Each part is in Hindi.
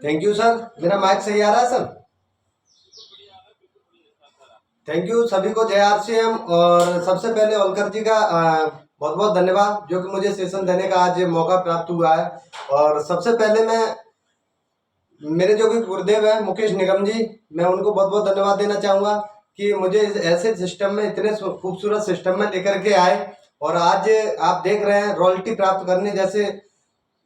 Thank you sir. मेरा माइक सही आ रहा है सर? थैंक यू सभी को, जय आरसीएम। और सबसे पहले ओलकर जी का बहुत बहुत धन्यवाद जो कि मुझे सेशन देने का आज मौका प्राप्त हुआ है। और सबसे पहले मैं मेरे जो कि गुरुदेव है मुकेश निगम जी, मैं उनको बहुत बहुत धन्यवाद देना चाहूँगा कि मुझे ऐसे सिस्टम में, इतने खूबसूरत सिस्टम में लेकर के आए। और आज आप देख रहे हैं रॉयल्टी प्राप्त करने जैसे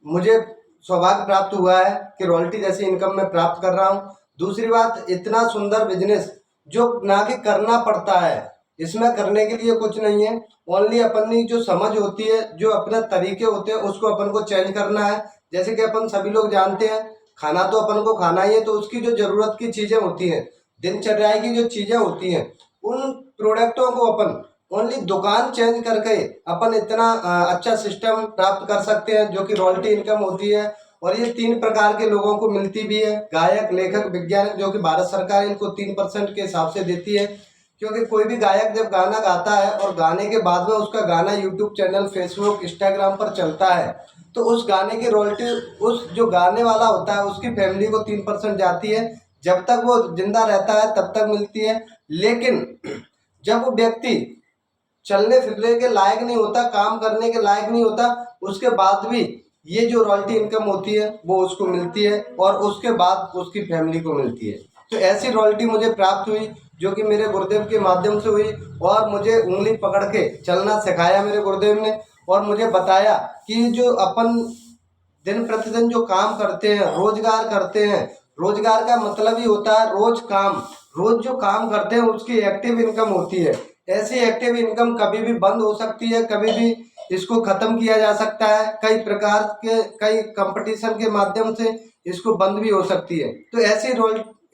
मुझे सौभाग्य प्राप्त हुआ है कि रॉयल्टी जैसी इनकम मैं प्राप्त कर रहा हूँ। दूसरी बात, इतना सुंदर बिजनेस जो ना कि करना पड़ता है, इसमें करने के लिए कुछ नहीं है। ओनली अपनी जो समझ होती है, जो अपने तरीके होते हैं, उसको अपन को चेंज करना है। जैसे कि अपन सभी लोग जानते हैं, खाना तो अपन को खाना ही है, तो उसकी जो जरूरत की चीजें होती हैं, दिनचर्या की जो चीजें होती हैं, उन प्रोडक्टों को अपन ओनली दुकान चेंज करके अपन इतना अच्छा सिस्टम प्राप्त कर सकते हैं जो कि रॉयल्टी इनकम होती है। और ये 3 प्रकार के लोगों को मिलती भी है, गायक, लेखक, वैज्ञानिक, जो कि भारत सरकार इनको 3% के हिसाब से देती है। क्योंकि कोई भी गायक जब गाना गाता है और गाने के बाद में उसका गाना यूट्यूब चैनल, फेसबुक, इंस्टाग्राम पर चलता है, तो उस गाने की रॉयल्टी उस जो गाने वाला होता है उसकी फैमिली को 3% जाती है। जब तक वो जिंदा रहता है तब तक मिलती है। लेकिन जब वो व्यक्ति चलने फिरने के लायक नहीं होता, काम करने के लायक नहीं होता, उसके बाद भी ये जो रॉयल्टी इनकम होती है वो उसको मिलती है और उसके बाद उसकी फैमिली को मिलती है। तो ऐसी रॉयल्टी मुझे प्राप्त हुई जो कि मेरे गुरुदेव के माध्यम से हुई। और मुझे उंगली पकड़ के चलना सिखाया मेरे गुरुदेव ने, और मुझे बताया कि जो अपन दिन प्रतिदिन जो काम करते हैं, रोजगार करते हैं, रोजगार का मतलब ही होता है रोज काम। रोज जो काम करते हैं उसकी एक्टिव इनकम होती है। ऐसी एक्टिव इनकम कभी भी बंद हो सकती है, कभी भी इसको खत्म किया जा सकता है। कई प्रकार के, कई कंपटीशन के माध्यम से इसको बंद भी हो सकती है। तो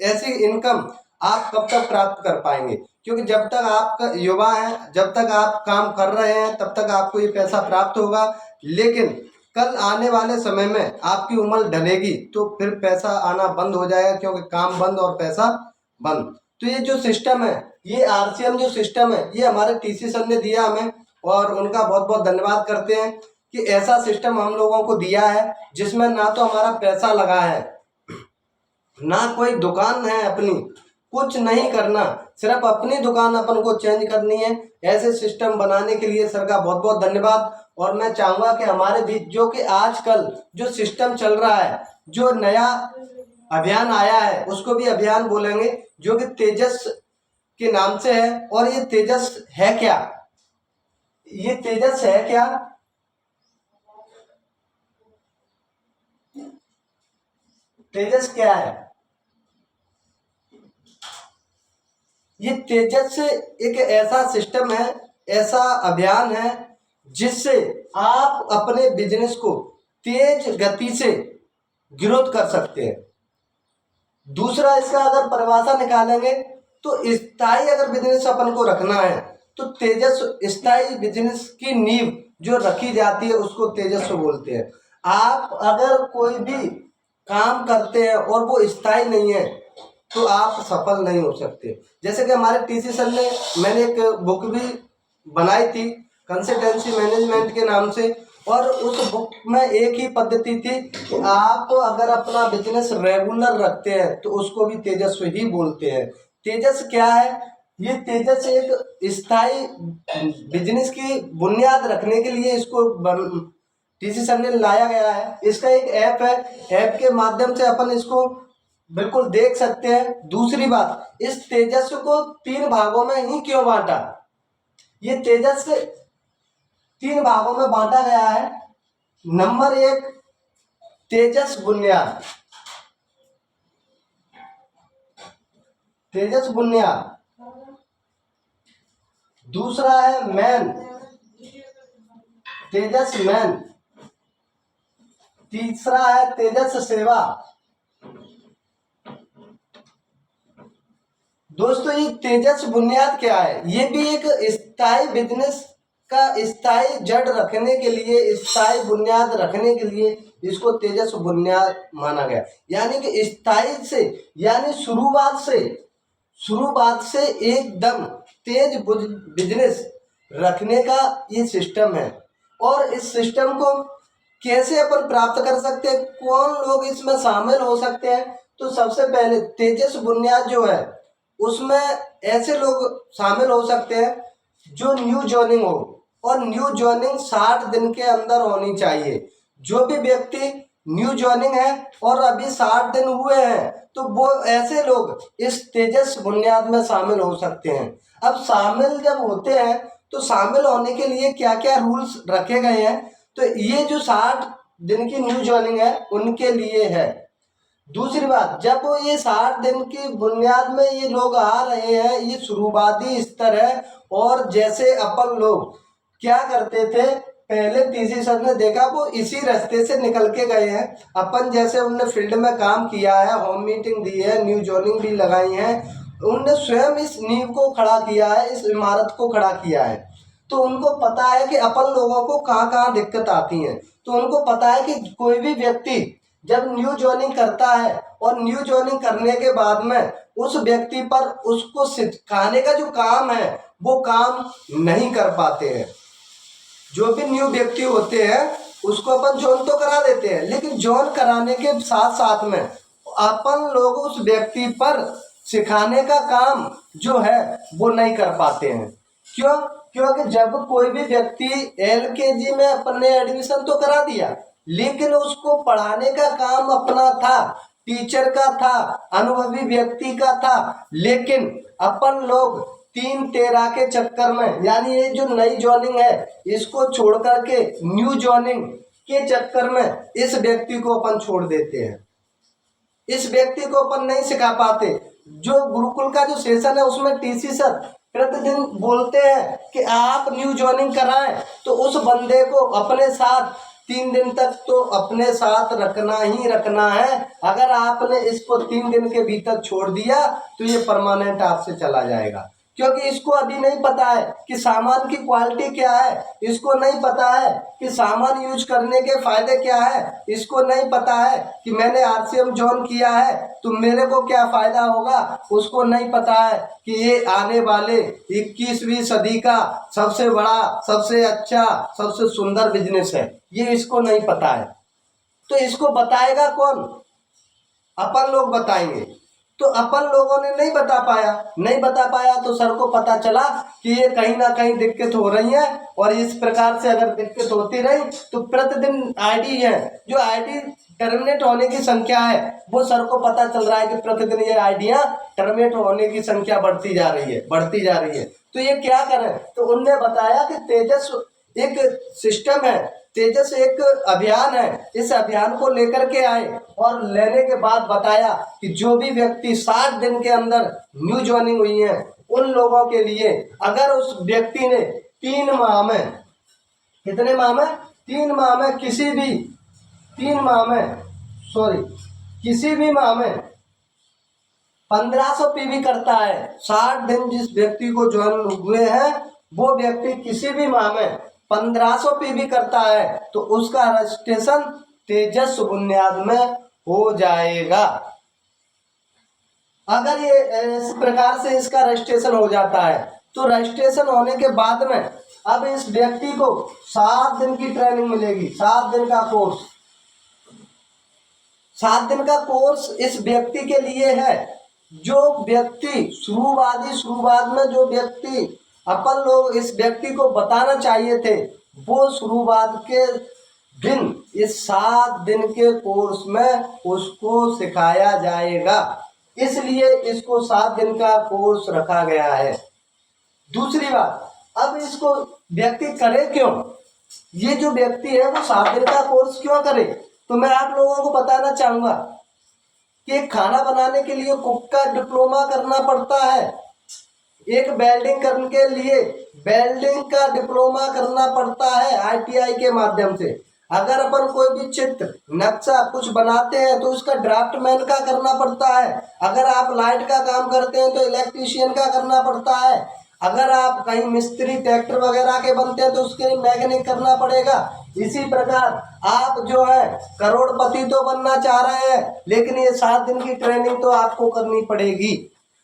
ऐसी इनकम आप कब तक प्राप्त कर पाएंगे? क्योंकि जब तक आप युवा हैं, जब तक आप काम कर रहे हैं, तब तक आपको ये पैसा प्राप्त होगा। लेकिन कल आने वाले समय में आपकी उम्र ढलेगी तो फिर पैसा आना बंद हो जाएगा, क्योंकि काम बंद और पैसा बंद। तो ये जो सिस्टम है, ये आरसीएम जो सिस्टम है, ये हमारे टीसी सर ने दिया हमें, और उनका बहुत बहुत धन्यवाद करते हैं कि ऐसा सिस्टम हम लोगों को दिया है जिसमें ना तो हमारा पैसा लगा है, ना कोई दुकान है अपनी, कुछ नहीं करना, सिर्फ अपनी दुकान अपन को चेंज करनी है। ऐसे सिस्टम बनाने के लिए सर का बहुत बहुत धन्यवाद। और मैं चाहूंगा कि हमारे बीच जो कि आजकल जो सिस्टम चल रहा है, जो नया अभियान आया है, उसको भी अभियान बोलेंगे, जो कि तेजस के नाम से है। और ये तेजस है क्या? ये तेजस है क्या? तेजस क्या है? ये तेजस एक ऐसा सिस्टम है, ऐसा अभियान है जिससे आप अपने बिजनेस को तेज गति से ग्रोथ कर सकते हैं। दूसरा, इसका अगर परिभाषा निकालेंगे तो स्थायी अगर बिजनेस अपन को रखना है तो तेजस, स्थायी बिजनेस की नींव जो रखी जाती है उसको तेजस बोलते हैं। आप अगर कोई भी काम करते हैं और वो स्थायी नहीं है तो आप सफल नहीं हो सकते। जैसे कि हमारे टीसी सर ने, मैंने एक बुक भी बनाई थी कंसल्टेंसी मैनेजमेंट के नाम से, और उस बुक में एक ही पद्धति थी कि आप अगर अपना बिजनेस रेगुलर रखते हैं तो उसको भी तेजस्वी ही बोलते हैं। तेजस क्या है? ये तेजस एक स्थायी बिजनेस की बुनियाद रखने के लिए इसको टीसी सर ने लाया गया है। इसका एक ऐप है, ऐप के माध्यम से अपन इसको बिल्कुल देख सकते हैं। दूसरी बात, इस तेजस को 3 भागों में ही क्यों बांटा? ये तेजस 3 भागों में बांटा गया है। नंबर 1, तेजस बुनियाद। तेजस बुनियाद। दूसरा है मैन, तेजस मैन। तीसरा है तेजस सेवा। दोस्तों, ये तेजस बुनियाद क्या है? ये भी एक स्थायी बिजनेस का स्थायी जड़ रखने के लिए, स्थायी बुनियाद रखने के लिए इसको तेजस बुनियाद माना गया। यानी कि स्थायी से, यानी शुरुआत से एकदम तेज बिजनेस रखने का ये सिस्टम है। और इस सिस्टम को कैसे अपन प्राप्त कर सकते हैं, कौन लोग इसमें शामिल हो सकते हैं। तो सबसे पहले तेजस बुनियाद जो है उसमें ऐसे लोग शामिल हो सकते हैं जो न्यू जॉइनिंग हो, और न्यू जॉइनिंग 60 दिन के अंदर होनी चाहिए। जो भी व्यक्ति न्यू जॉइनिंग है और अभी 60 दिन हुए हैं तो वो ऐसे लोग इस तेजस बुनियाद में शामिल हो सकते हैं। अब शामिल जब होते हैं तो शामिल होने के लिए क्या क्या रूल्स रखे गए हैं, तो ये जो 60 दिन की न्यू जॉइनिंग है उनके लिए है। दूसरी बात, जब ये 60 दिन की बुनियाद में ये लोग आ रहे हैं, ये शुरुआती स्तर है। और जैसे अपन लोग क्या करते थे पहले, तीसरी सर ने देखा वो इसी रास्ते से निकल के गए हैं। अपन जैसे उनने फील्ड में काम किया है, होम मीटिंग दी है, न्यू जॉइनिंग भी लगाई है, उनने स्वयं इस नींव को खड़ा किया है, इस इमारत को खड़ा किया है। तो उनको पता है कि अपन लोगों को कहाँ कहाँ दिक्कत आती है। तो उनको पता है कि कोई भी व्यक्ति जब न्यू जॉइनिंग करता है और न्यू जॉइनिंग करने के बाद में उस व्यक्ति पर उसको सिखाने का जो काम है वो काम नहीं कर पाते हैं। जो भी न्यू व्यक्ति होते हैं उसको अपन जॉइन तो करा देते हैं, लेकिन जॉइन कराने के साथ साथ में अपन लोग उस व्यक्ति पर सिखाने का काम जो है वो नहीं कर पाते हैं। क्यों? क्योंकि जब कोई भी व्यक्ति LKG में अपने एडमिशन तो करा दिया, लेकिन उसको पढ़ाने का काम अपना था, टीचर का था, अनुभवी व्यक्ति का था। लेकिन अपन लोग 3-13 के चक्कर में, यानी ये जो नई जॉइनिंग है इसको छोड़ करके न्यू जॉइनिंग के चक्कर में इस व्यक्ति को अपन छोड़ देते हैं, इस व्यक्ति को अपन नहीं सिखा पाते। जो गुरुकुल का जो सेशन है उसमें TC सर प्रतिदिन बोलते हैं कि आप न्यू जॉइनिंग कराएं, तो उस बंदे को अपने साथ 3 दिन तक तो अपने साथ रखना ही रखना है। अगर आपने इसको 3 दिन के भीतर छोड़ दिया तो ये परमानेंट आपसे चला जाएगा, क्योंकि इसको अभी नहीं पता है कि सामान की क्वालिटी क्या है, इसको नहीं पता है कि सामान यूज करने के फायदे क्या है, इसको नहीं पता है कि मैंने RCM ज्वाइन किया है तो मेरे को क्या फायदा होगा, उसको नहीं पता है कि ये आने वाले 21वीं सदी का सबसे बड़ा, सबसे अच्छा, सबसे सुंदर बिजनेस है, ये इसको नहीं पता है। तो इसको बताएगा कौन? अपन लोग बताएंगे। तो अपन लोगों ने नहीं बता पाया तो सर को पता चला कि ये कहीं ना कहीं दिक्कत हो रही है, और इस प्रकार से अगर दिक्कत होती रही तो प्रतिदिन ID है, जो ID टर्मिनेट होने की संख्या है वो सर को पता चल रहा है कि प्रतिदिन ये आइडिया टर्मिनेट होने की संख्या बढ़ती जा रही है। तो ये क्या करें? तो उनने बताया कि तेजस एक सिस्टम है, तेजस एक अभियान है, इस अभियान को लेकर के आए, और लेने के बाद बताया कि जो भी व्यक्ति 60 दिन के अंदर न्यू ज्वाइनिंग हुई है उन लोगों के लिए, अगर उस व्यक्ति ने 3 माह में, कितने माह में? 3 माह में किसी भी माह में 1500 PV करता है। 60 दिन जिस व्यक्ति को ज्वाइन हुए हैं वो व्यक्ति किसी भी माह में 1500 PV करता है तो उसका रजिस्ट्रेशन तेजस बुनियाद में हो जाएगा। अगर ये इस प्रकार से इसका रजिस्ट्रेशन हो जाता है तो रजिस्ट्रेशन होने के बाद में अब इस व्यक्ति को 7 दिन की ट्रेनिंग मिलेगी, 7 दिन का कोर्स। 7 दिन का कोर्स इस व्यक्ति के लिए है जो व्यक्ति शुरुआत में जो व्यक्ति अपन लोग इस व्यक्ति को बताना चाहिए थे वो शुरुआत के दिन इस 7 दिन के कोर्स में उसको सिखाया जाएगा, इसलिए इसको 7 दिन का कोर्स रखा गया है। दूसरी बात, अब इसको व्यक्ति करे क्यों? ये जो व्यक्ति है वो 7 दिन का कोर्स क्यों करे? तो मैं आप लोगों को बताना चाहूंगा कि खाना बनाने के लिए कुक का डिप्लोमा करना पड़ता है, एक वेल्डिंग करने के लिए वेल्डिंग का डिप्लोमा करना पड़ता है ITI के माध्यम से। अगर अपन कोई भी चित्र, नक्शा कुछ बनाते हैं तो उसका ड्राफ्टमैन का करना पड़ता है। अगर आप लाइट का काम करते हैं तो इलेक्ट्रीशियन का करना पड़ता है। अगर आप कहीं मिस्त्री, ट्रैक्टर वगैरह के बनते हैं तो उसके लिए मैकेनिक करना पड़ेगा। इसी प्रकार आप जो है करोड़पति तो बनना चाह रहे हैं, लेकिन ये 7 दिन की ट्रेनिंग तो आपको करनी पड़ेगी।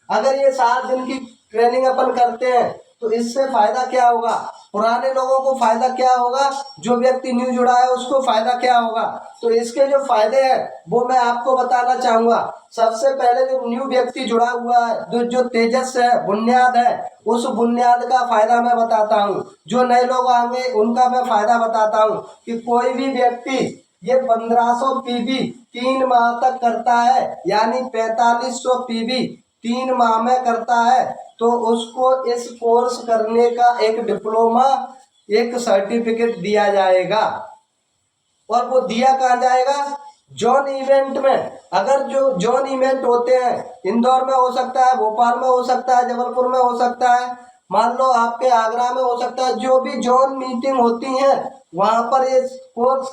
अगर ये 7 दिन की ट्रेनिंग अपन करते हैं तो इससे फायदा क्या होगा, पुराने लोगों को फायदा क्या होगा, जो व्यक्ति न्यू जुड़ा है उसको फायदा क्या होगा। तो इसके जो फायदे हैं वो मैं आपको बताना चाहूंगा। सबसे पहले जो न्यू व्यक्ति जुड़ा हुआ है, जो तेजस है, बुनियाद है, उस बुनियाद का फायदा मैं बताता हूँ। जो नए लोग आएंगे उनका मैं फायदा बताता हूँ कि कोई भी व्यक्ति ये 1500 पीबी 3 माह तक करता है, यानी 4500 पीबी 3 माह में करता है, तो उसको इस कोर्स करने का एक डिप्लोमा, एक सर्टिफिकेट दिया जाएगा। और वो दिया कहाँ जाएगा, जोन इवेंट में। अगर जो जोन इवेंट होते हैं, इंदौर में हो सकता है, भोपाल में हो सकता है, जबलपुर में हो सकता है, मान लो आपके आगरा में हो सकता है, जो भी जोन मीटिंग होती है वहां पर ये कोर्स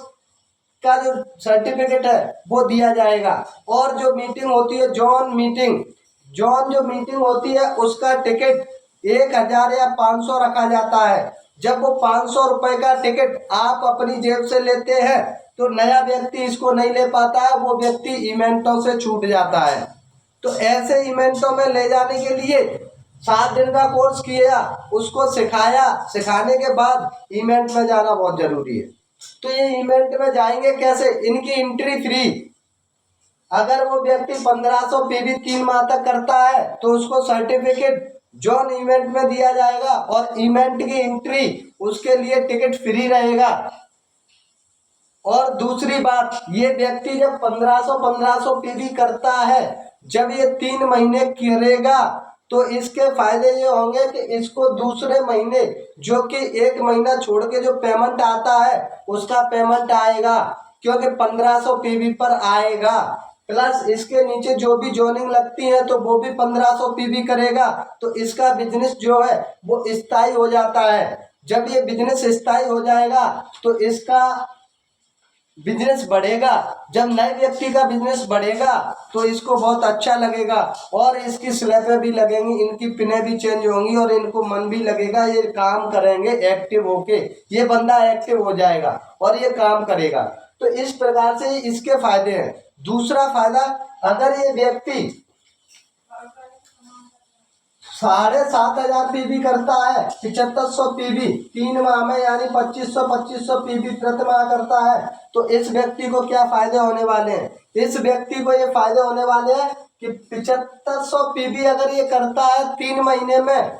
का जो सर्टिफिकेट है वो दिया जाएगा। और जो मीटिंग होती है जोन मीटिंग, जोन जो मीटिंग होती है उसका टिकट 1000 या 500 रखा जाता है। जब वो 500 रुपए का टिकट आप अपनी जेब से लेते हैं तो नया व्यक्ति इसको नहीं ले पाता है, वो व्यक्ति इवेंटों से छूट जाता है। तो ऐसे इवेंटों में ले जाने के लिए 7 दिन का कोर्स किया, उसको सिखाया, सिखाने के बाद इवेंट में जाना बहुत जरूरी है। तो ये इवेंट में जाएंगे कैसे, इनकी एंट्री फ्री। अगर वो व्यक्ति 1500 पीवी 3 माह तक करता है तो उसको सर्टिफिकेट जोन इवेंट में दिया जाएगा और इवेंट की एंट्री, उसके लिए टिकट फ्री रहेगा। और दूसरी बात, ये व्यक्ति जब 1500 पीवी करता है, जब ये 3 महीने करेगा तो इसके फायदे ये होंगे कि इसको दूसरे महीने, जो कि 1 महीना छोड़ के जो पेमेंट आता है उसका पेमेंट आएगा, क्योंकि 1500 पीवी पर आएगा। प्लस इसके नीचे जो भी जोनिंग लगती है तो वो भी 1500 पीवी करेगा। तो इसका बिजनेस जो है वो स्थायी हो जाता है। जब ये बिजनेस स्थायी हो जाएगा तो इसका बिजनेस बढ़ेगा। जब नए व्यक्ति का बिजनेस बढ़ेगा तो इसको बहुत अच्छा लगेगा और इसकी स्लैबें भी लगेंगी, इनकी पिनें भी चेंज होंगी और इनको मन भी लगेगा, ये काम करेंगे एक्टिव होके, ये बंदा एक्टिव हो जाएगा और ये काम करेगा। तो इस प्रकार से इसके फायदे हैं। दूसरा फायदा, अगर ये व्यक्ति 7500 पीवी करता है, 7500 पीवी 3 माह में, यानी 2500 पीवी प्रति माह करता है, तो इस व्यक्ति को क्या फायदे होने वाले हैं, इस व्यक्ति को ये फायदे होने वाले हैं कि 7500 पीवी अगर ये करता है 3 महीने में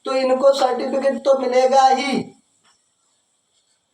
तो इनको सर्टिफिकेट तो मिलेगा ही,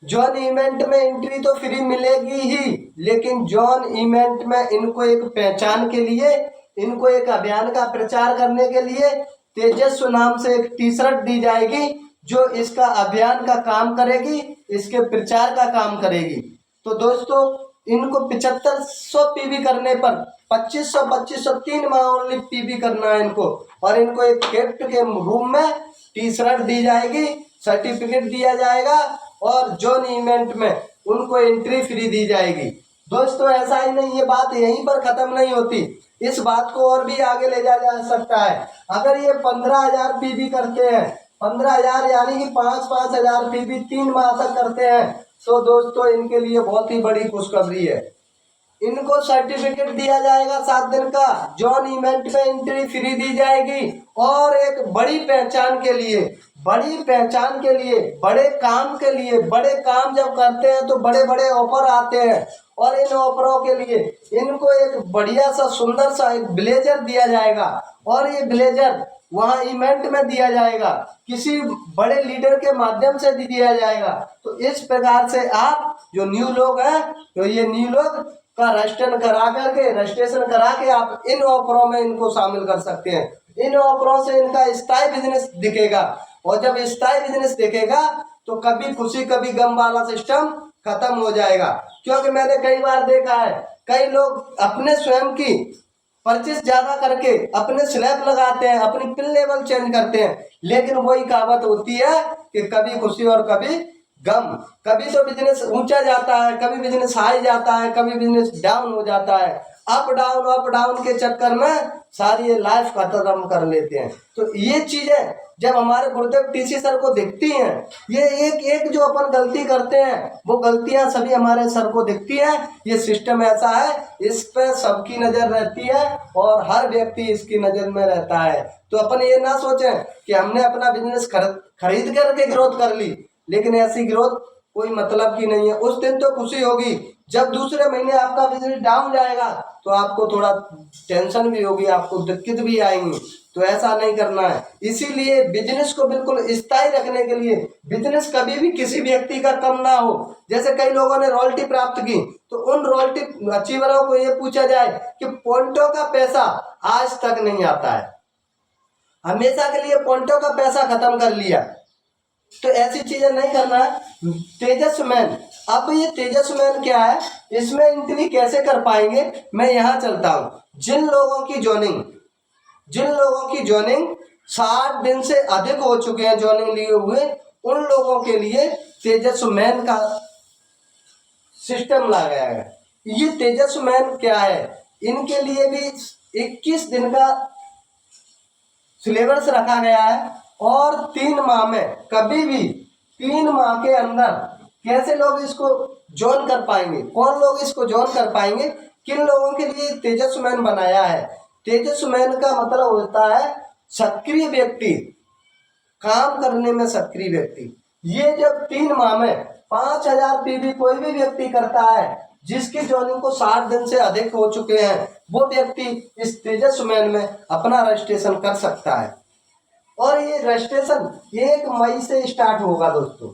जॉन इवेंट में एंट्री तो फ्री मिलेगी ही, लेकिन जॉन इवेंट में इनको एक पहचान के लिए, इनको एक अभियान का प्रचार करने के लिए तेजस्व नाम से एक टी शर्ट दी जाएगी, जो इसका अभियान का काम करेगी, इसके प्रचार का काम करेगी। तो दोस्तों, इनको 7500 पीवी करने पर 2500 3 माह ओनली पीवी करना है इनको, और इनको एक गिफ्ट के रूम में टी शर्ट दी जाएगी, सर्टिफिकेट दिया जाएगा और जोन इवेंट में उनको एंट्री फ्री दी जाएगी। दोस्तों, ऐसा ही नहीं, ये बात यहीं पर खत्म नहीं होती, इस बात को और भी आगे ले जाया जा सकता है। अगर ये 15000 पीवी करते हैं, 15000 यानी कि 5-5000 पीवी 3 माह तक करते हैं, तो दोस्तों इनके लिए बहुत ही बड़ी खुशखबरी है। इनको सर्टिफिकेट दिया जाएगा 7 दिन का, जॉन इवेंट में एंट्री फ्री दी जाएगी और एक बड़ी पहचान के लिए, बड़े काम के लिए, बड़े काम जब करते हैं तो बड़े बड़े ऑफर आते हैं, और इन ऑफरों के लिए इनको एक बढ़िया सा सुंदर सा एक ब्लेजर दिया जाएगा, और ये ब्लेजर वहाँ इवेंट में दिया जाएगा, किसी बड़े लीडर के माध्यम से दिया जाएगा। तो इस प्रकार से आप जो न्यू लोग हैं, तो ये न्यू लोग का रजिस्ट्रेशन करा के आप इन ऑफरों में इनको शामिल कर सकते हैं। इन ऑफरों से इनका स्थायी बिजनेस दिखेगा, और जब स्थायी बिजनेस दिखेगा तो कभी खुशी कभी गम वाला सिस्टम खत्म हो जाएगा। क्योंकि मैंने कई बार देखा है, कई लोग अपने स्वयं की परचेस ज्यादा करके अपने स्लैब लगाते हैं, अपनी पिन लेवल चेंज करते हैं, लेकिन वही कहावत होती है कि कभी खुशी और कभी गम, कभी तो बिजनेस ऊंचा जाता है, कभी बिजनेस हाई जाता है, कभी बिजनेस डाउन हो जाता है। अप डाउन के चक्कर में सारी ये लाइफ खत्म कर लेते हैं। तो ये चीजें जब हमारे गुरुदेव टीसी सर को दिखती हैं, ये एक एक जो अपन गलती करते हैं वो गलतियां सभी हमारे सर को दिखती हैं। ये सिस्टम ऐसा है, इस पे सबकी नजर रहती है और हर व्यक्ति इसकी नजर में रहता है। तो अपन ये ना सोचें कि हमने अपना बिजनेस खरीद करके ग्रोथ कर ली, लेकिन ऐसी ग्रोथ कोई मतलब की नहीं है। उस दिन तो खुशी होगी जब दूसरे महीने आपका बिजनेस डाउन जाएगा, तो आपको थोड़ा टेंशन भी होगी, आपको दिक्कत भी आएंगी। तो ऐसा नहीं करना है। इसीलिए बिजनेस को बिल्कुल स्थायी रखने के लिए बिजनेस कभी भी किसी व्यक्ति का कम ना हो। जैसे कई लोगों ने रॉयल्टी प्राप्त की, तो उन रॉयल्टी अचीवरों को ये पूछा जाए कि पॉइंटों का पैसा आज तक नहीं आता है, हमेशा के लिए पॉइंटों का पैसा खत्म कर लिया। तो ऐसी चीजें नहीं करना है। तेजस्मैन, अब ये तेजस्मैन क्या है, इसमें एंट्री कैसे कर पाएंगे, मैं यहाँ चलता हूँ। जिन लोगों की ज्वाइनिंग 60 दिन से अधिक हो चुके हैं ज्वाइनिंग लिए हुए, उन लोगों के लिए तेजस्मैन का सिस्टम लगाया है। ये तेजस्मैन क्या है, इनके लिए भी 21 दिन का सिलेबस रखा गया है और 3 माह में कभी भी 3 माह के अंदर कैसे लोग इसको ज्वाइन कर पाएंगे, कौन लोग इसको ज्वाइन कर पाएंगे, किन लोगों के लिए तेजस्मैन बनाया है। तेजस्मैन का मतलब होता है सक्रिय व्यक्ति, काम करने में सक्रिय व्यक्ति। ये जब 3 माह में 5000 पीवी कोई भी व्यक्ति करता है, जिसकी ज्वाइनिंग को 60 दिन से अधिक हो चुके हैं, वो व्यक्ति इस तेजस्मैन में अपना रजिस्ट्रेशन कर सकता है। और ये रजिस्ट्रेशन 1 मई से स्टार्ट होगा दोस्तों।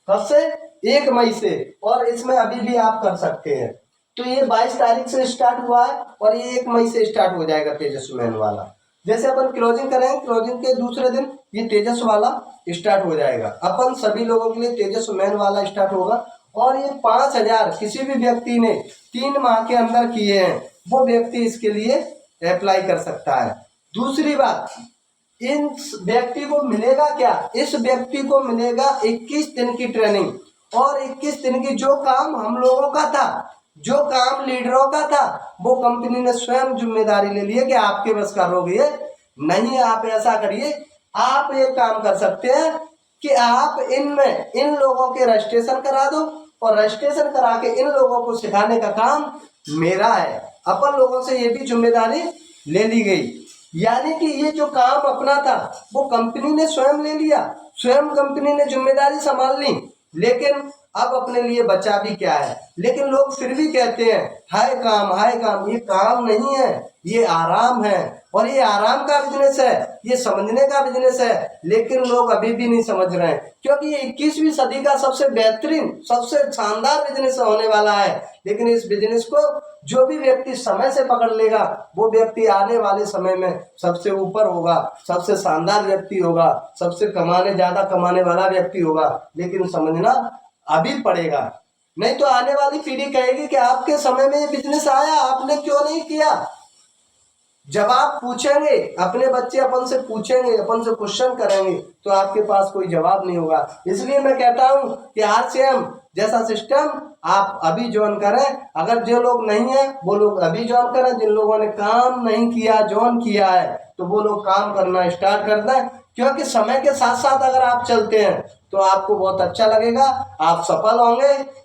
कब से? 1 मई से। और इसमें अभी भी आप कर सकते हैं। तो ये 22 तारीख से स्टार्ट हुआ है और ये 1 मई से स्टार्ट हो जाएगा तेजस्मैन वाला। जैसे अपन क्लोजिंग करेंगे, क्लोजिंग के दूसरे दिन ये तेजस वाला स्टार्ट हो जाएगा। अपन सभी लोगों के लिए तेजस्मैन वाला स्टार्ट होगा। और ये 5000 किसी भी व्यक्ति ने 3 माह के अंदर किए हैं, वो व्यक्ति इसके लिए अप्लाई कर सकता है। दूसरी बात, इन व्यक्ति को मिलेगा क्या, इस व्यक्ति को मिलेगा 21 दिन की ट्रेनिंग। और 21 दिन की जो काम हम लोगों का था, जो काम लीडरों का था, वो कंपनी ने स्वयं जिम्मेदारी ले ली है कि आपके बस का रोग ये नहीं है। आप ऐसा करिए, आप एक काम कर सकते हैं कि आप इनमें इन लोगों के रजिस्ट्रेशन करा दो और रजिस्ट्रेशन करा के इन लोगों को सिखाने का काम मेरा है। अपन लोगों से ये भी जिम्मेदारी ले ली गई, यानी कि ये जो काम अपना था वो कंपनी ने स्वयं ले लिया, स्वयं कंपनी ने जिम्मेदारी संभाल ली। लेकिन अब अपने लिए बचा भी क्या है। लेकिन लोग फिर भी कहते हैं हाय काम, हाय काम। ये काम नहीं है, ये आराम है। और ये आराम का बिजनेस है, ये समझने का बिजनेस है। लेकिन लोग अभी भी नहीं समझ रहे हैं, क्योंकि ये 21वीं सदी का सबसे बेहतरीन, सबसे शानदार बिजनेस होने वाला है। लेकिन इस बिजनेस को जो भी व्यक्ति समय से पकड़ लेगा, वो व्यक्ति आने वाले समय में सबसे ऊपर होगा, सबसे शानदार व्यक्ति होगा, सबसे ज्यादा कमाने वाला व्यक्ति होगा। लेकिन समझना अभी पड़ेगा, नहीं तो आने वाली पीढ़ी कहेगी कि आपके समय में ये बिजनेस आया, आपने क्यों नहीं किया। जब आप पूछेंगे, अपने बच्चे अपन से पूछेंगे, अपन से क्वेश्चन करेंगे, तो आपके पास कोई जवाब नहीं होगा। इसलिए मैं कहता हूं कि RCM जैसा सिस्टम आप अभी ज्वाइन करें। अगर जो लोग नहीं है वो लोग अभी ज्वाइन करें। जिन लोगों ने काम नहीं किया, ज्वाइन किया है, तो वो लोग काम करना स्टार्ट कर दें। क्योंकि समय के साथ साथ अगर आप चलते हैं तो आपको बहुत अच्छा लगेगा, आप सफल होंगे।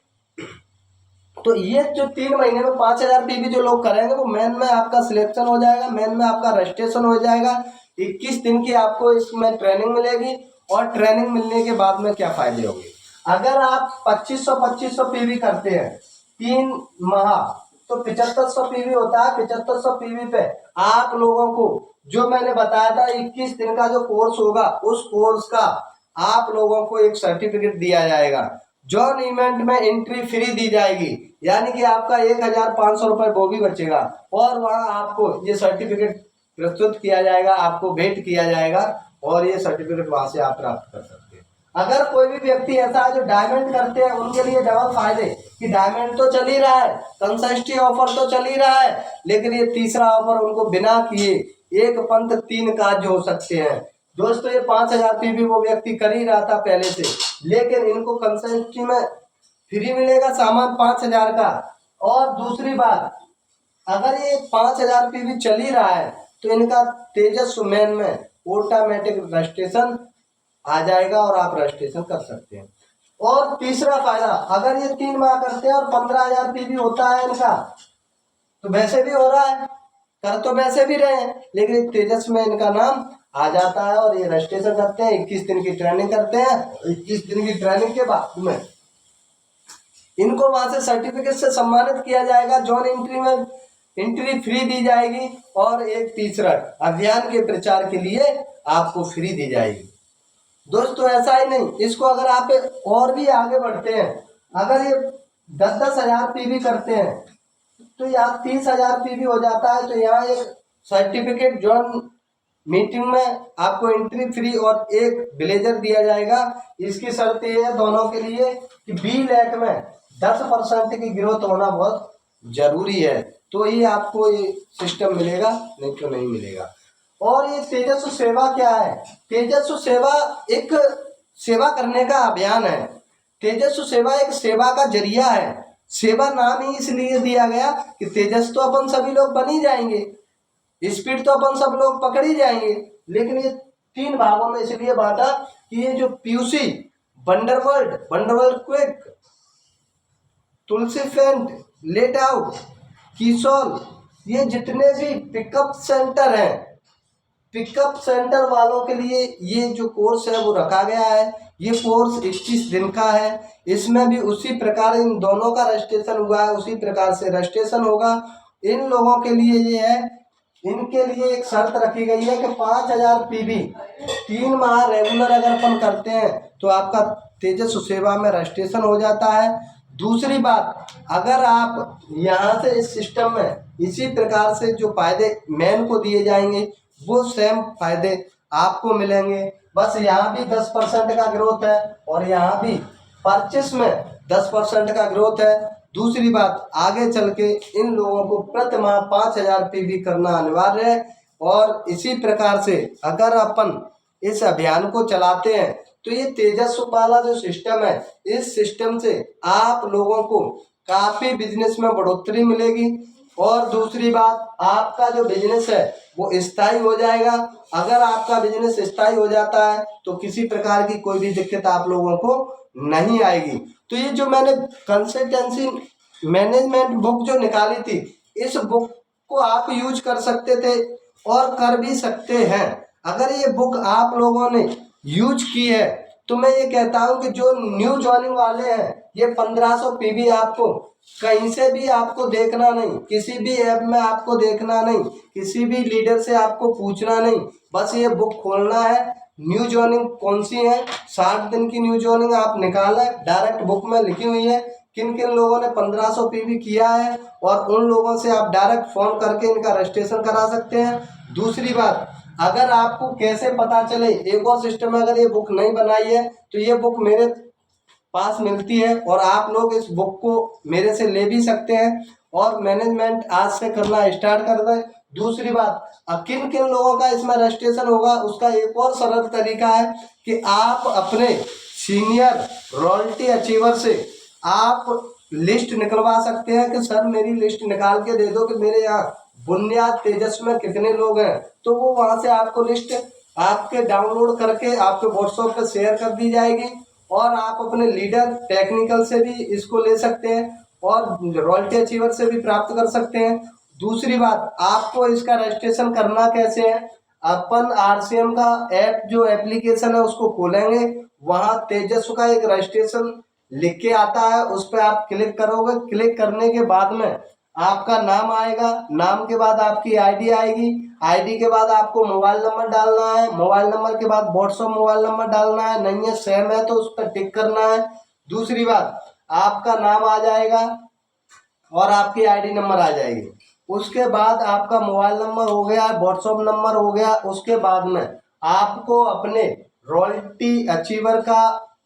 तो ये जो 3 महीने में 5000 पीवी जो लोग करेंगे, वो मेन में आपका सिलेक्शन हो जाएगा, मेन में आपका रजिस्ट्रेशन हो जाएगा। 21 दिन की आपको इसमें ट्रेनिंग मिलेगी। और ट्रेनिंग मिलने के बाद में क्या फायदे होंगे, अगर आप 2500 पीवी करते हैं 3 माह, तो 7500 पीवी होता है। 7500 पीवी पे आप लोगों को जो मैंने बताया था 21 दिन का जो कोर्स होगा, उस कोर्स का आप लोगों को एक सर्टिफिकेट दिया जाएगा। जॉन इवेंट में एंट्री फ्री दी जाएगी, यानी कि आपका 1500 रुपये वो भी बचेगा। और वहाँ आपको ये सर्टिफिकेट प्रस्तुत किया जाएगा, आपको भेंट किया जाएगा, और ये सर्टिफिकेट वहाँ से आप प्राप्त कर सकते हैं। अगर कोई भी व्यक्ति ऐसा है जो डायमंड करते हैं, उनके लिए डबल फायदे कि डायमंड तो चल ही रहा है, कंसेस्टी ऑफर तो चल ही रहा है, लेकिन ये तीसरा ऑफर उनको बिना किए 1 पंथ 3 काज हो सकते हैं। दोस्तों, ये 5000 पीवी वो व्यक्ति कर ही रहा था पहले से, लेकिन इनको कंसेस्टी में फ्री मिलेगा सामान 5000 का। और दूसरी बात, अगर ये 5000 पीवी चल ही रहा है तो इनका तेजस्वी मैन में ऑटोमेटिक रजिस्ट्रेशन आ जाएगा और आप रजिस्ट्रेशन कर सकते हैं। और तीसरा फायदा, अगर ये 3 माह करते हैं और 15,000 पीवी होता है इनका, तो वैसे भी हो रहा है, कर तो वैसे भी रहे हैं, लेकिन तेजस में इनका नाम आ जाता है और ये रजिस्ट्रेशन करते हैं। 21 दिन की ट्रेनिंग करते हैं। 21 दिन की ट्रेनिंग के बाद में इनको वहां से सर्टिफिकेट से सम्मानित किया जाएगा। जॉन एंट्री में एंट्री फ्री दी जाएगी और एक तीसरा अभियान के प्रचार के लिए आपको फ्री दी जाएगी। दोस्तों ऐसा ही नहीं, इसको अगर आप और भी आगे बढ़ते हैं, अगर ये 10-10 हजार पीवी करते हैं तो यहाँ 30,000 पीवी हो जाता है। तो यहाँ एक सर्टिफिकेट जॉन मीटिंग में आपको एंट्री फ्री और एक ब्लेजर दिया जाएगा। इसकी शर्त ये है दोनों के लिए कि बी लैक में 10% की ग्रोथ होना बहुत जरूरी है, तो ही आपको ये सिस्टम मिलेगा, नहीं तो नहीं मिलेगा। और ये तेजस्व सेवा क्या है? तेजस्व सेवा एक सेवा करने का अभियान है। तेजस्व सेवा एक सेवा का जरिया है। सेवा नाम ही इसलिए दिया गया कि तेजस तो अपन सभी लोग बन ही जाएंगे, स्पीड तो अपन सब लोग पकड़ ही जाएंगे, लेकिन ये 3 भागों में इसलिए बांटा कि ये जो पीयूसी, वंडरवर्ल्ड क्विक, तुलसी फेंट, लेट आउट, कीसोल, ये जितने भी पिकअप सेंटर हैं, पिकअप सेंटर वालों के लिए ये जो कोर्स है वो रखा गया है। ये कोर्स 21 दिन का है। इसमें भी उसी प्रकार इन दोनों का रजिस्ट्रेशन हुआ है, उसी प्रकार से रजिस्ट्रेशन होगा। इन लोगों के लिए ये है, इनके लिए एक शर्त रखी गई है कि 5000 पीवी 3 माह रेगुलर अगर अपन करते हैं तो आपका तेजस्व सेवा में रजिस्ट्रेशन हो जाता है। दूसरी बात, अगर आप यहाँ से इस सिस्टम में इसी प्रकार से जो फायदे मैन को दिए जाएंगे वो सेम फायदे आपको मिलेंगे। बस यहाँ भी 10% का ग्रोथ है और यहाँ भी परचेस में 10% का ग्रोथ है। दूसरी बात, आगे चल के इन लोगों को प्रति माह 5000 पीवी करना अनिवार्य है। और इसी प्रकार से अगर अपन इस अभियान को चलाते हैं तो ये तेजस्व वाला जो सिस्टम है, इस सिस्टम से आप लोगों को काफ़ी बिजनेस में बढ़ोतरी मिलेगी। और दूसरी बात, आपका जो बिजनेस है वो स्थायी हो जाएगा। अगर आपका बिजनेस स्थायी हो जाता है तो किसी प्रकार की कोई भी दिक्कत आप लोगों को नहीं आएगी। तो ये जो मैंने कंसल्टेंसी मैनेजमेंट बुक जो निकाली थी, इस बुक को आप यूज कर सकते थे और कर भी सकते हैं। अगर ये बुक आप लोगों ने यूज की है तो मैं ये कहता हूँ कि जो न्यू ज्वाइनिंग वाले हैं, ये 1500 पीवी आपको कहीं से भी आपको देखना नहीं, किसी भी ऐप में आपको देखना नहीं, किसी भी लीडर से आपको पूछना नहीं, बस ये बुक खोलना है। न्यू ज्वाइनिंग कौन सी है, 60 दिन की न्यू ज्वाइनिंग आप निकालें, डायरेक्ट बुक में लिखी हुई है किन किन लोगों ने 1500 पीवी किया है, और उन लोगों से आप डायरेक्ट फोन करके इनका रजिस्ट्रेशन करा सकते हैं। दूसरी बात, अगर आपको कैसे पता चले, एक और सिस्टम है, अगर ये बुक नहीं बनाई है तो ये बुक मेरे पास मिलती है और आप लोग इस बुक को मेरे से ले भी सकते हैं और मैनेजमेंट आज से करना स्टार्ट कर दें। दूसरी बात, किन किन लोगों का इसमें रजिस्ट्रेशन होगा उसका एक और सरल तरीका है कि आप अपने सीनियर रॉयल्टी अचीवर से आप लिस्ट निकलवा सकते हैं कि सर मेरी लिस्ट निकाल के दे दो कि मेरे यहाँ बुनियाद तेजस में कितने लोग हैं, तो वो वहाँ से आपको लिस्ट आपके डाउनलोड करके आपके व्हाट्सएप पे शेयर कर दी जाएगी और आप अपने लीडर टेक्निकल से भी इसको ले सकते हैं और रॉयल्टी अचीवर से भी प्राप्त कर सकते हैं। दूसरी बात, आपको इसका रजिस्ट्रेशन करना कैसे है, अपन आरसीएम का ऐप जो एप्लीकेशन है उसको खोलेंगे, वहाँ तेजस्व का एक रजिस्ट्रेशन लिख के आता है, उस पर आप क्लिक करोगे। क्लिक करने के बाद में आपका नाम आएगा, नाम के बाद आपकी आईडी आएगी, आईडी के बाद आपको मोबाइल नंबर डालना है, मोबाइल नंबर के बाद व्हाट्सएप मोबाइल नंबर डालना है, नहीं है सेम है तो उस पर टिक करना है। दूसरी बात, आपका नाम आ जाएगा और आपकी आईडी नंबर आ जाएगी। उसके बाद आपका मोबाइल नंबर हो गया, व्हाट्सएप नंबर हो गया, उसके बाद में आपको अपने रॉयल्टी अचीवर का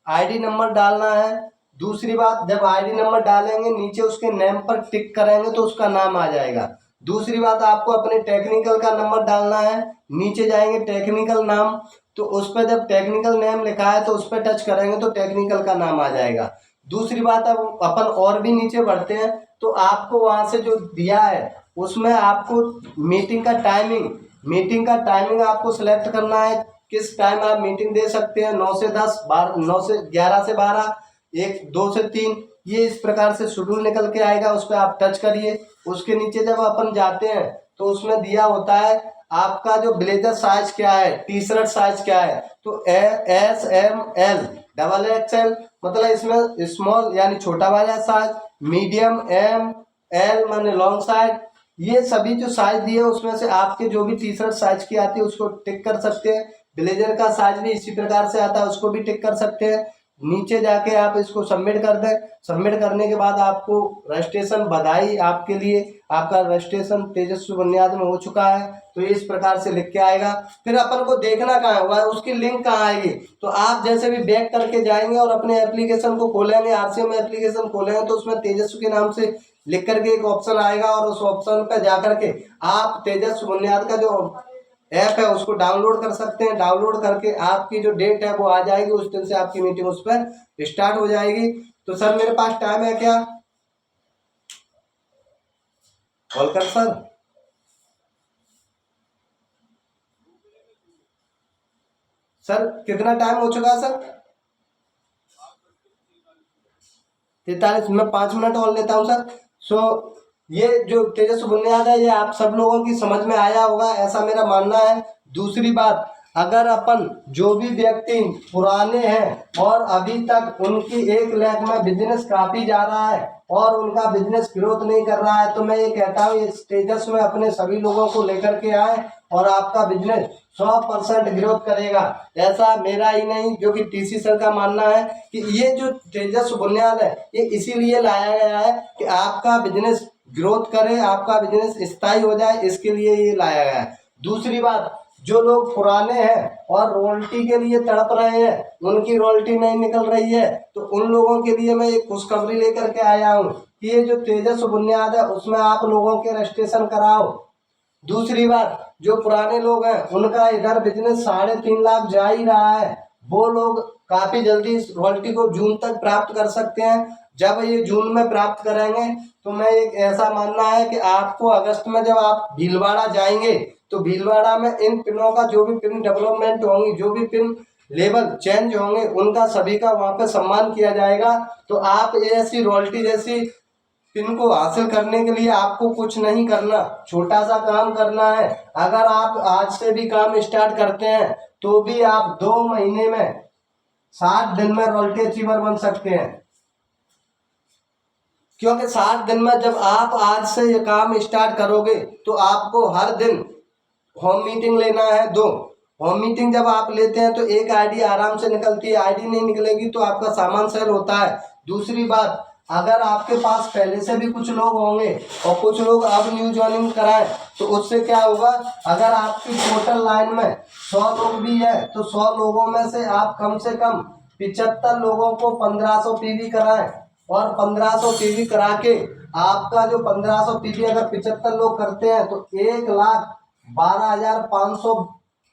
आईडी नंबर डालना है। दूसरी बात, जब आईडी नंबर डालेंगे नीचे उसके नेम पर टिक करेंगे तो उसका नाम आ जाएगा। दूसरी बात, आपको अपने टेक्निकल का नंबर डालना है, नीचे जाएंगे टेक्निकल नाम, तो उस पर जब टेक्निकल नेम लिखा है तो उस पर टच करेंगे तो टेक्निकल का नाम आ जाएगा। दूसरी बात, अब अपन और भी नीचे बढ़ते हैं तो आपको वहाँ से जो दिया है उसमें आपको मीटिंग का टाइमिंग आपको सिलेक्ट करना है। किस टाइम आप मीटिंग दे सकते हैं, 9 से 10, 9 से 11 से 12, 2 से 3, ये इस प्रकार से शेड्यूल निकल के आएगा। उस पर आप टच करिए। उसके नीचे जब अपन जाते हैं तो उसमें दिया होता है आपका जो ब्लेजर साइज क्या है, टी शर्ट साइज क्या है। तो S, M, L, double XL, मतलब इसमें स्मॉल यानी छोटा वाला साइज, मीडियम, एम, एल माने लॉन्ग साइज, ये सभी जो साइज दिए उसमें से आपके जो भी टी शर्ट साइज की आती है उसको टिक कर सकते हैं। ब्लेजर का साइज भी इसी प्रकार से आता है, उसको भी टिक कर सकते हैं। नीचे जाके आप इसको सबमिट कर दें। सबमिट करने के बाद आपको रजिस्ट्रेशन, बधाई आपके लिए, आपका रजिस्ट्रेशन तेजस्वी बुनियाद में हो चुका है। तो इस प्रकार से लिख के आएगा। फिर अपन को देखना कहाँ हुआ है, उसकी लिंक कहाँ आएगी। तो आप जैसे भी बैक करके जाएंगे और अपने एप्लीकेशन को खोलेंगे, आरसीएम एप्लीकेशन खोलेंगे, तो उसमें तेजस्वी के नाम से लिख करके एक ऑप्शन आएगा और उस ऑप्शन पर जा करके आप तेजस्वी बुनियाद का जो ऐप है उसको डाउनलोड कर सकते हैं। डाउनलोड करके आपकी जो डेट है वो आ जाएगी, उस दिन से आपकी मीटिंग उस पर स्टार्ट हो जाएगी। तो सर मेरे पास टाइम है क्या कॉल कर सर? सर कितना टाइम हो चुका सर? 43, मैं 5 मिनट और लेता हूँ सर। सो ये जो तेजस्वी बुनियाद है ये आप सब लोगों की समझ में आया होगा, ऐसा मेरा मानना है। दूसरी बात, अगर अपन जो भी व्यक्ति पुराने हैं और अभी तक उनकी 1 लाख में बिजनेस काफी जा रहा है और उनका बिजनेस ग्रोथ नहीं कर रहा है, तो मैं ये कहता हूँ इस तेजस में अपने सभी लोगों को लेकर के आए और आपका बिजनेस 100% ग्रोथ करेगा। ऐसा मेरा ही नहीं, जो कि टीसी सर का मानना है कि ये जो तेजस बुनियाद है ये इसीलिए लाया गया है कि आपका बिजनेस ग्रोथ करे, आपका बिजनेस स्थायी हो जाए, इसके लिए ये लाया गया है। दूसरी बात, जो लोग पुराने हैं और रॉयल्टी के लिए तड़प रहे हैं, उनकी रॉयल्टी नहीं निकल रही है, तो उन लोगों के लिए मैं एक खुशखबरी लेकर के आया हूँ कि ये जो तेजस बुनियाद है उसमें आप लोगों के रजिस्ट्रेशन कराओ। दूसरी बात, जो पुराने लोग हैं उनका इधर बिजनेस 3.5 लाख जा ही रहा है, वो लोग काफी जल्दी इस रॉयल्टी को जून तक प्राप्त कर सकते हैं। जब ये जून में प्राप्त करेंगे तो मैं एक ऐसा मानना है कि आपको अगस्त में जब आप भीलवाड़ा जाएंगे तो भीलवाड़ा में इन पिनों का जो भी पिन डेवलपमेंट होंगी, जो भी पिन लेवल चेंज होंगे, उनका सभी का वहां पे सम्मान किया जाएगा। तो आप ऐसी रॉयल्टी जैसी पिन को हासिल करने के लिए आपको कुछ नहीं करना, छोटा सा काम करना है। अगर आप आज से भी काम स्टार्ट करते हैं तो भी आप 2 महीने में 60 दिन में रॉयल्टी अचीवर बन सकते हैं। क्योंकि 60 दिन में जब आप आज से ये काम स्टार्ट करोगे तो आपको हर दिन होम मीटिंग लेना है 2। होम मीटिंग जब आप लेते हैं तो एक आईडी आराम से निकलती है, आईडी नहीं निकलेगी तो आपका सामान सेल होता है। दूसरी बात, अगर आपके पास पहले से भी कुछ लोग होंगे और कुछ लोग अब न्यू ज्वाइनिंग कराएं तो उससे क्या होगा, अगर आपकी टोटल लाइन में 100 लोग भी है तो 100 लोगों में से आप कम से कम 75 लोगों को 1500 पीवी कराएं और 1500 पीवी करा के आपका जो 1500 पीवी अगर 75 लोग करते हैं तो 1,12,500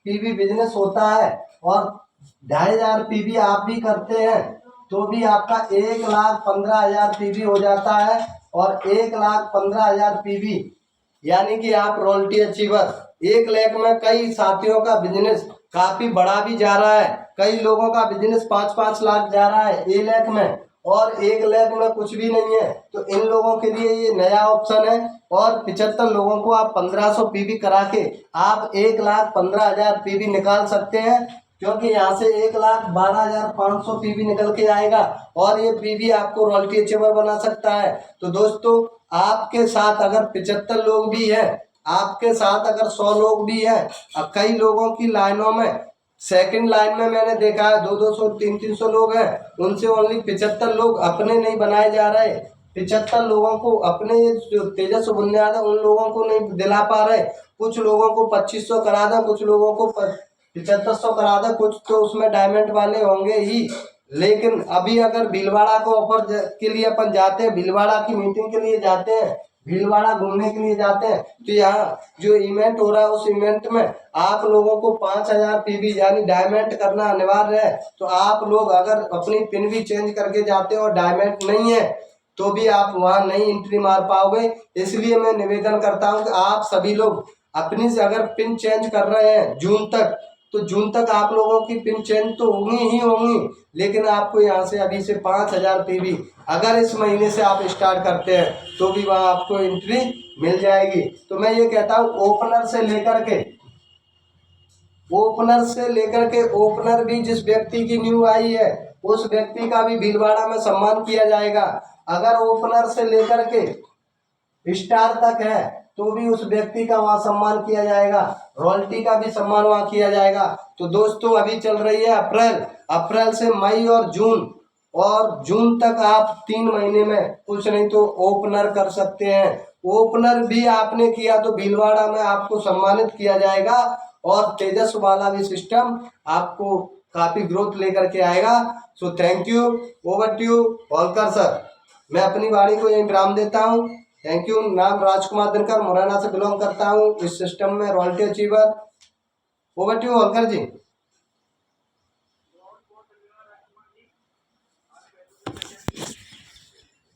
पीवी बिजनेस होता है। और 2,500 पीवी आप भी करते हैं तो भी आपका 1,15,000 पीवी हो जाता है। और 1,15,000 पीवी यानी कि आप रॉयल्टी अचीवर। 1 लाख में कई साथियों का बिजनेस काफी बड़ा भी जा रहा है, कई लोगों का बिजनेस 5-5 लाख जा रहा है 1 लाख में, और 1 लाख में कुछ भी नहीं है। तो इन लोगों के लिए ये नया ऑप्शन है। और 75 लोगों को आप 1500 पीवी करा के आप 1,15,000 पीवी निकाल सकते हैं, क्योंकि यहाँ से 1,12,500 पीवी निकल के आएगा और ये पीवी आपको रॉयल्टी अचीवर बना सकता है। तो दोस्तों, आपके साथ अगर 75 लोग भी हैं, आपके साथ अगर 100 लोग भी हैं, अब कई लोगों की लाइनों में सेकंड लाइन में मैंने देखा है 200-200 300-300 लोग हैं, उनसे ओनली 75 लोग अपने नहीं बनाए जा रहे। 75 लोगों को अपने जो तेजस बुनियाद है उन लोगों को नहीं दिला पा रहे। कुछ लोगों को 2500 करा दें, कुछ लोगों को 7500 करा दें, कुछ तो उसमें डायमंड वाले होंगे ही। लेकिन अभी अगर भीलवाड़ा को ऑफर के लिए अपन जाते हैं, भीलवाड़ा की मीटिंग के लिए जाते हैं, भीलवाड़ा घूमने के लिए जाते हैं, तो यहाँ जो इवेंट हो रहा है उस इवेंट में आप लोगों को 5,000 पीवी यानी डायमंड करना अनिवार्य है। तो आप लोग अगर अपनी पिन भी चेंज करके जाते हो और डायमंड नहीं है तो भी आप वहाँ नहीं एंट्री मार पाओगे। इसलिए मैं निवेदन करता हूँ कि आप सभी लोग अपनी से अगर पिन चेंज कर रहे हैं जून तक, तो जून तक आप लोगों की पिन चेंज तो होंगी ही होंगी, लेकिन आपको यहाँ से अभी से 5000 पीवी अगर इस महीने से आप स्टार्ट करते हैं तो भी वहाँ आपको एंट्री मिल जाएगी। तो मैं ये कहता हूँ ओपनर से लेकर के ओपनर भी जिस व्यक्ति की न्यू आई है उस व्यक्ति का भी भीलवाड़ा में सम्मान किया जाएगा। अगर ओपनर से लेकर के स्टार तक है तो भी उस व्यक्ति का वहाँ सम्मान किया जाएगा, रॉयल्टी का भी सम्मान वहाँ किया जाएगा। तो दोस्तों अभी चल रही है अप्रैल से मई और जून तक आप 3 महीने में कुछ नहीं तो ओपनर कर सकते हैं। ओपनर भी आपने किया तो भीलवाड़ा में आपको सम्मानित किया जाएगा और तेजस वाला भी सिस्टम आपको काफी ग्रोथ लेकर के आएगा। So thank you, over to you Holkar sir. मैं अपनी वाणी को यहीं विराम देता हूँ। Thank you. नाम राजकुमार दिनकर, मुरैना से बिलोंग करता हूँ। इस सिस्टम में royalty achiever. Over to you Holkar ji.